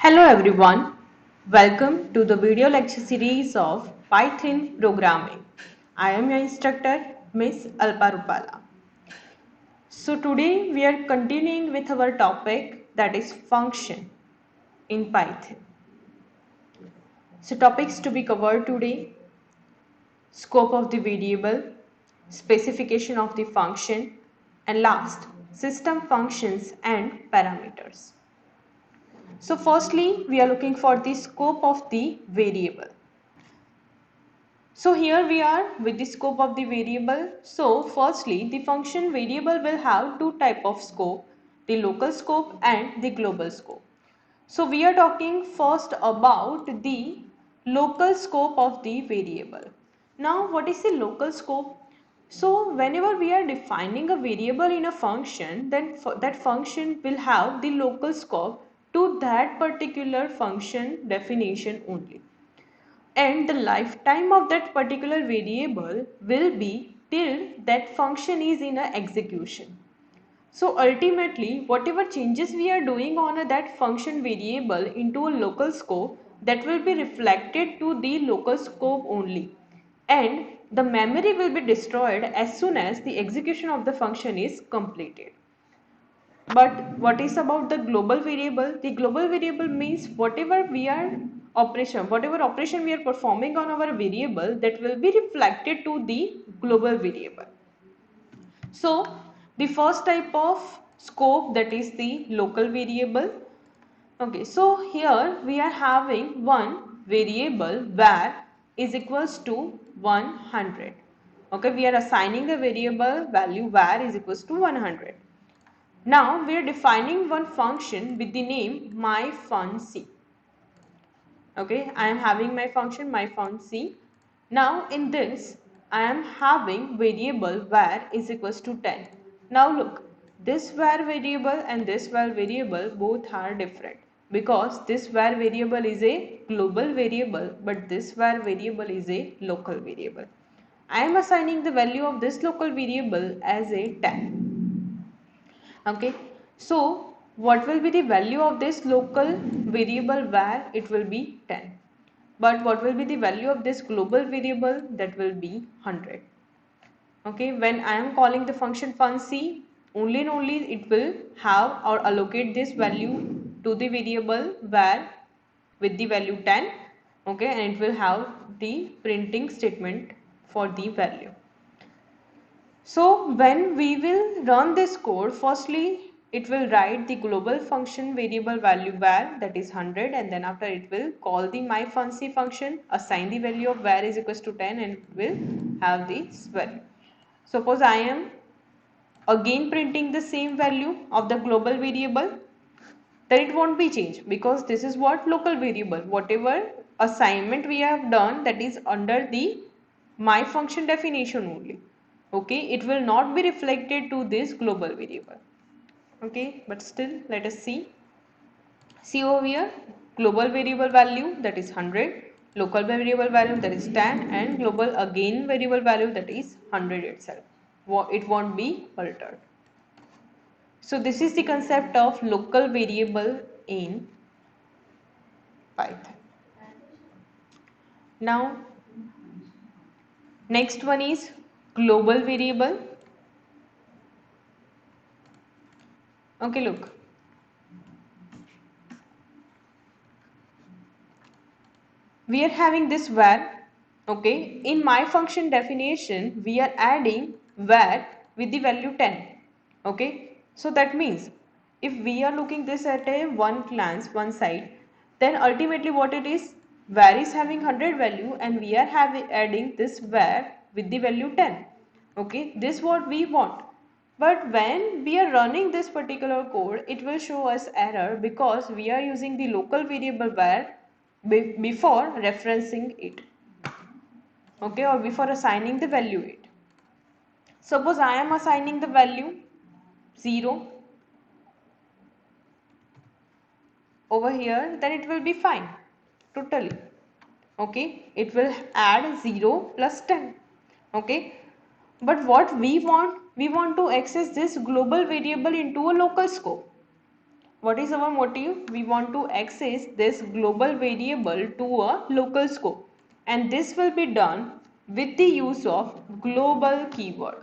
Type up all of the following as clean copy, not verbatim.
Hello everyone, welcome to the video lecture series of Python programming. I am your instructor Miss Alpa Rupala. So today we are continuing with our topic, that is function in Python. So topics to be covered today: scope of the variable, specification of the function, and last, system functions and parameters. So firstly, we are looking for the scope of the variable. So here we are with the scope of the variable. So firstly, the function variable will have two type of scope, the local scope and the global scope. So we are talking first about the local scope of the variable. Now what is the local scope? So whenever we are defining a variable in a function, then that function will have the local scope to that particular function definition only, and the lifetime of that particular variable will be till that function is in a execution. So ultimately, whatever changes we are doing on that function variable into a local scope, that will be reflected to the local scope only, and the memory will be destroyed as soon as the execution of the function is completed. But what is about the global variable? The global variable means whatever operation we are performing on our variable, that will be reflected to the global variable. So the first type of scope, that is the local variable. Okay, so here we are having one variable var is equals to 100. Okay, we are assigning the variable value var is equals to 100. Now we are defining one function with the name myFunC. Okay, I am having my function myFunC. Now in this I am having variable var is equals to 10. Now look, this var variable and this var variable both are different, because this var variable is a global variable but this var variable is a local variable. I am assigning the value of this local variable as a 10. Okay, so what will be the value of this local variable var? It will be 10. But what will be the value of this global variable? That will be 100. Okay, when I am calling the function func, only and only it will have or allocate this value to the variable var with the value 10. Okay, and it will have the printing statement for the value. So when we will run this code, firstly it will write the global function variable value var, that is 100, and then after it will call the myfunc function, assign the value of var is equals to 10, and it will have this value. Suppose I am again printing the same value of the global variable, then it won't be changed, because this is what local variable, whatever assignment we have done, that is under the my function definition only. Okay, it will not be reflected to this global variable. Okay, but still let us see over here, global variable value, that is 100, local variable value, that is 10, and global again variable value, that is 100 itself. It won't be altered. So this is the concept of local variable in Python. Now next one is global variable. Okay, look, we are having this var. Okay, in my function definition we are adding var with the value 10. Okay, so that means if we are looking this at a one glance, one side, then ultimately what it is, var is having 100 value and we are adding this var with the value 10. Okay, this what we want. But when we are running this particular code, it will show us error because we are using the local variable var before referencing it. Okay, or before assigning the value it. Suppose I am assigning the value 0 over here, then it will be fine totally. Okay, it will add 0 plus 10. Okay, but what we want to access this global variable into a local scope. what is our motive? We want to access this global variable to a local scope, and this will be done with the use of global keyword.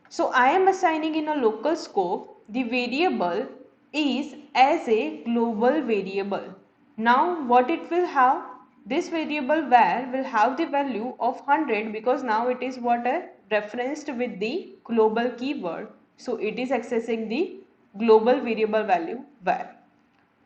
So I am assigning in a local scope the variable is as a global variable. Now what it will have? This variable var will have the value of 100 because now it is what referenced with the global keyword. So it is accessing the global variable value var.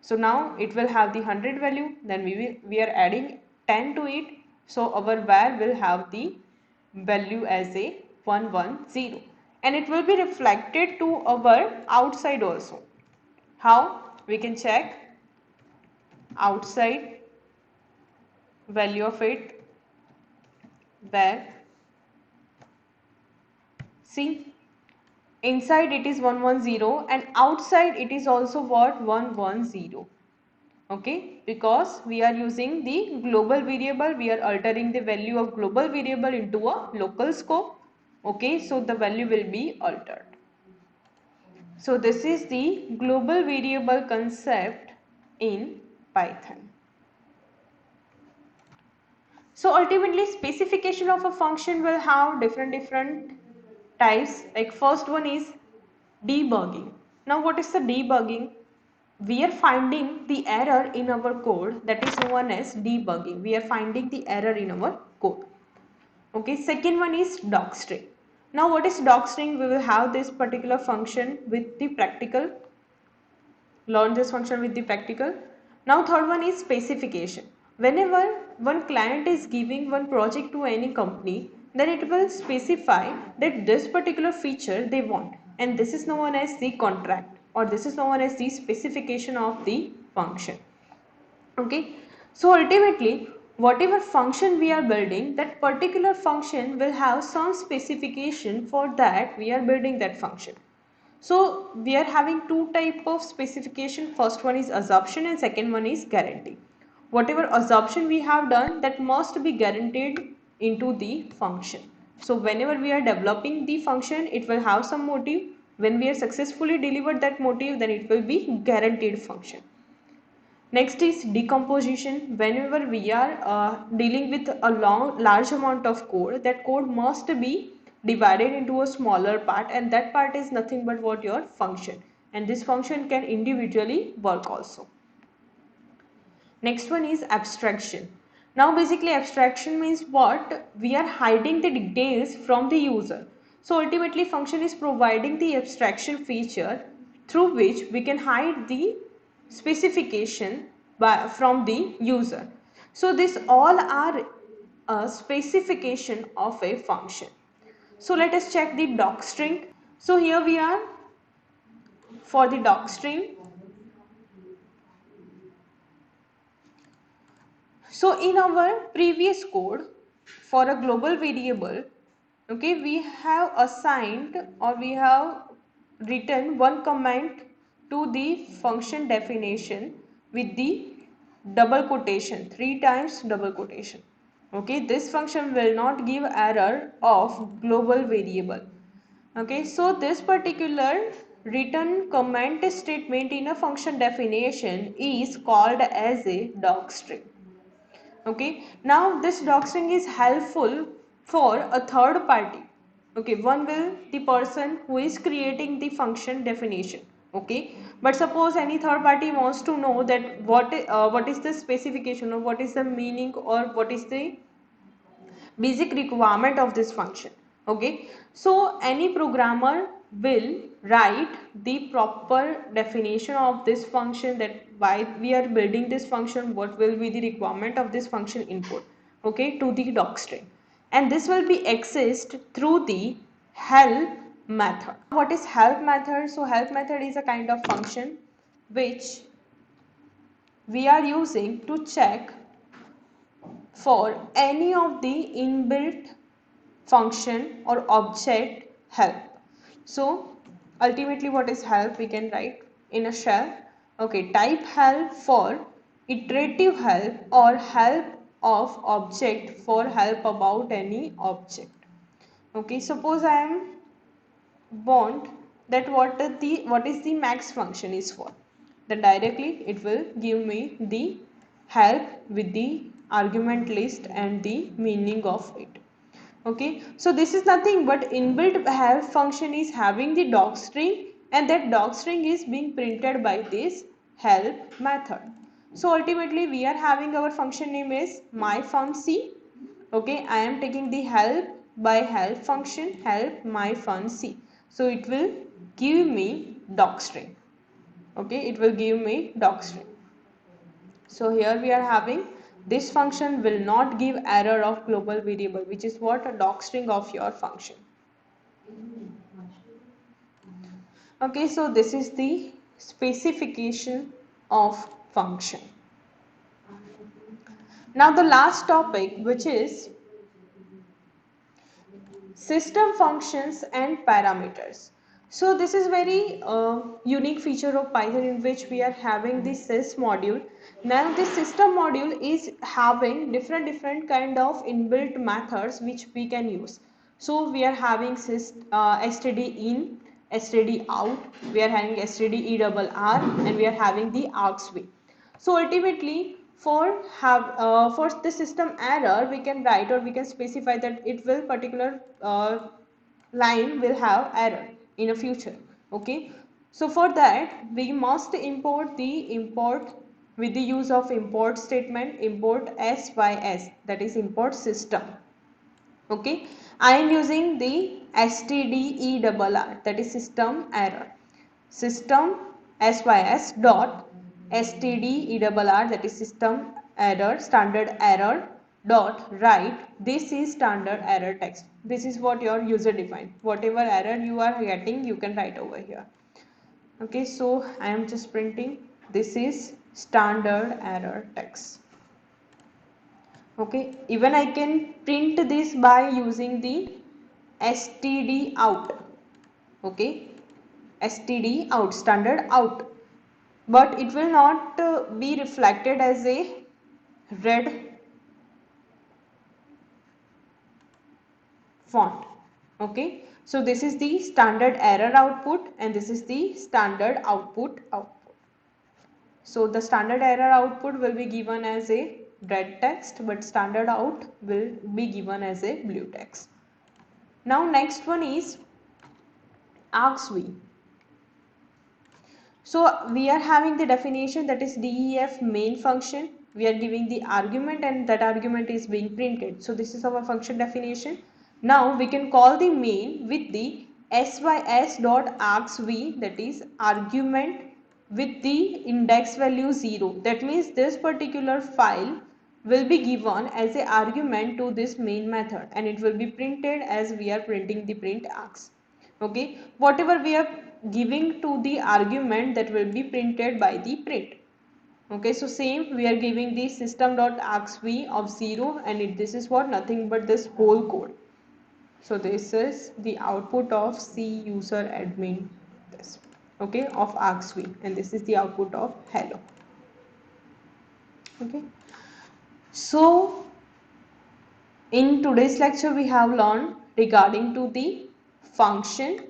So now it will have the 100 value, then we are adding 10 to it. So our var will have the value as a 110, and it will be reflected to our outside also. How? We can check outside value of it, var. See, inside it is 110 and outside it is also what? 110. Okay, because we are using the global variable, we are altering the value of global variable into a local scope. Okay, so the value will be altered. So this is the global variable concept in Python. So ultimately specification of a function will have different types. Like first one is debugging. Now what is the debugging? We are finding the error in our code, that is known as debugging. We are finding the error in our code. Okay, second one is docstring. Now what is docstring? We will have this particular function with the practical, learn this function with the practical. Now third one is specification. Whenever one client is giving one project to any company, then it will specify that this particular feature they want, and this is known as the contract, or this is known as the specification of the function. Okay, so ultimately whatever function we are building, that particular function will have some specification for that we are building that function. So we are having two type of specification. First one is assumption and second one is guarantee. Whatever assumption we have done, that must be guaranteed into the function. So whenever we are developing the function, it will have some motive. When we are successfully delivered that motive, then it will be guaranteed function. Next is decomposition. Whenever we are dealing with a large amount of code, that code must be divided into a smaller part, and that part is nothing but what? Your function, and this function can individually work also. Next one is abstraction. Now basically abstraction means what? We are hiding the details from the user. So ultimately function is providing the abstraction feature through which we can hide the specification from the user. So this all are a specification of a function. So let us check the docstring. So here we are for the docstring. So in our previous code for a global variable, okay, we have assigned or we have written one comment to the function definition with the double quotation, 3 times double quotation. Okay, this function will not give error of global variable. Okay, so this particular written comment statement in a function definition is called as a docstring. Okay, now this docstring is helpful for a third party. Okay, one will the person who is creating the function definition. Okay, but suppose any third party wants to know that what is the specification, or what is the meaning, or what is the basic requirement of this function. Okay, so any programmer will write the proper definition of this function, that why we are building this function, what will be the requirement of this function input, okay, to the docstring, and this will be accessed through the help method. What is help method? So help method is a kind of function which we are using to check for any of the inbuilt function or object help. So ultimately what is help? We can write in a shell. Okay, type help for iterative help, or help of object for help about any object. Okay, suppose I am want that what is the max function is for, then directly it will give me the help with the argument list and the meaning of it. Okay, so this is nothing but inbuilt help function is having the doc string, and that doc string is being printed by this help method. So ultimately we are having our function name is myfunc. Okay, I am taking the help by help function, help myfunc, so it will give me doc string. Okay, it will give me doc string. So here we are having this function will not give error of global variable, which is what a doc string of your function. Okay, so this is the specification of function. Now the last topic, which is system functions and parameters. So this is very unique feature of Python in which we are having the sys module. Now this system module is having different kind of inbuilt methods which we can use. So we are having std in, std out, we are having std ERR, and we are having the Arcsv. So ultimately for the system error we can write, or we can specify that it will particular line will have error in a future. Okay, so for that we must import with the use of import statement, import sys, that is import system. Okay, I am using the stderr, that is system error, system sys dot stderr, that is system error, standard error dot write, this is standard error text. This is what your user defined, whatever error you are getting you can write over here. Okay, so I am just printing this is standard error text. Okay, even I can print this by using the std out. Okay, std out, standard out, but it will not be reflected as a red font. Okay, so this is the standard error output and this is the standard output. So the standard error output will be given as a red text, but standard out will be given as a blue text. Now next one is Arcsv. So we are having the definition, that is def main function. We are giving the argument and that argument is being printed. So this is our function definition. Now we can call the main with the sys.arcsv, that is argument with the index value 0. That means this particular file will be given as a argument to this main method and it will be printed as we are printing the print args. Okay, whatever we are giving to the argument, that will be printed by the print. Okay, so same we are giving the system.arcsv of 0 and this is what, nothing but this whole code. So this is the output of C user admin, this, okay, of Arcsv, and this is the output of hello. Okay, so in today's lecture we have learned regarding to the function,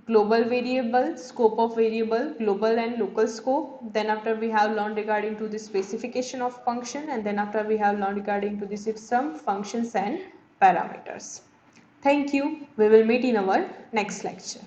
global variable, scope of variable, global and local scope. Then after we have learned regarding to the specification of function, and then after we have learned regarding to the system functions and parameters. Thank you. We will meet in our next lecture.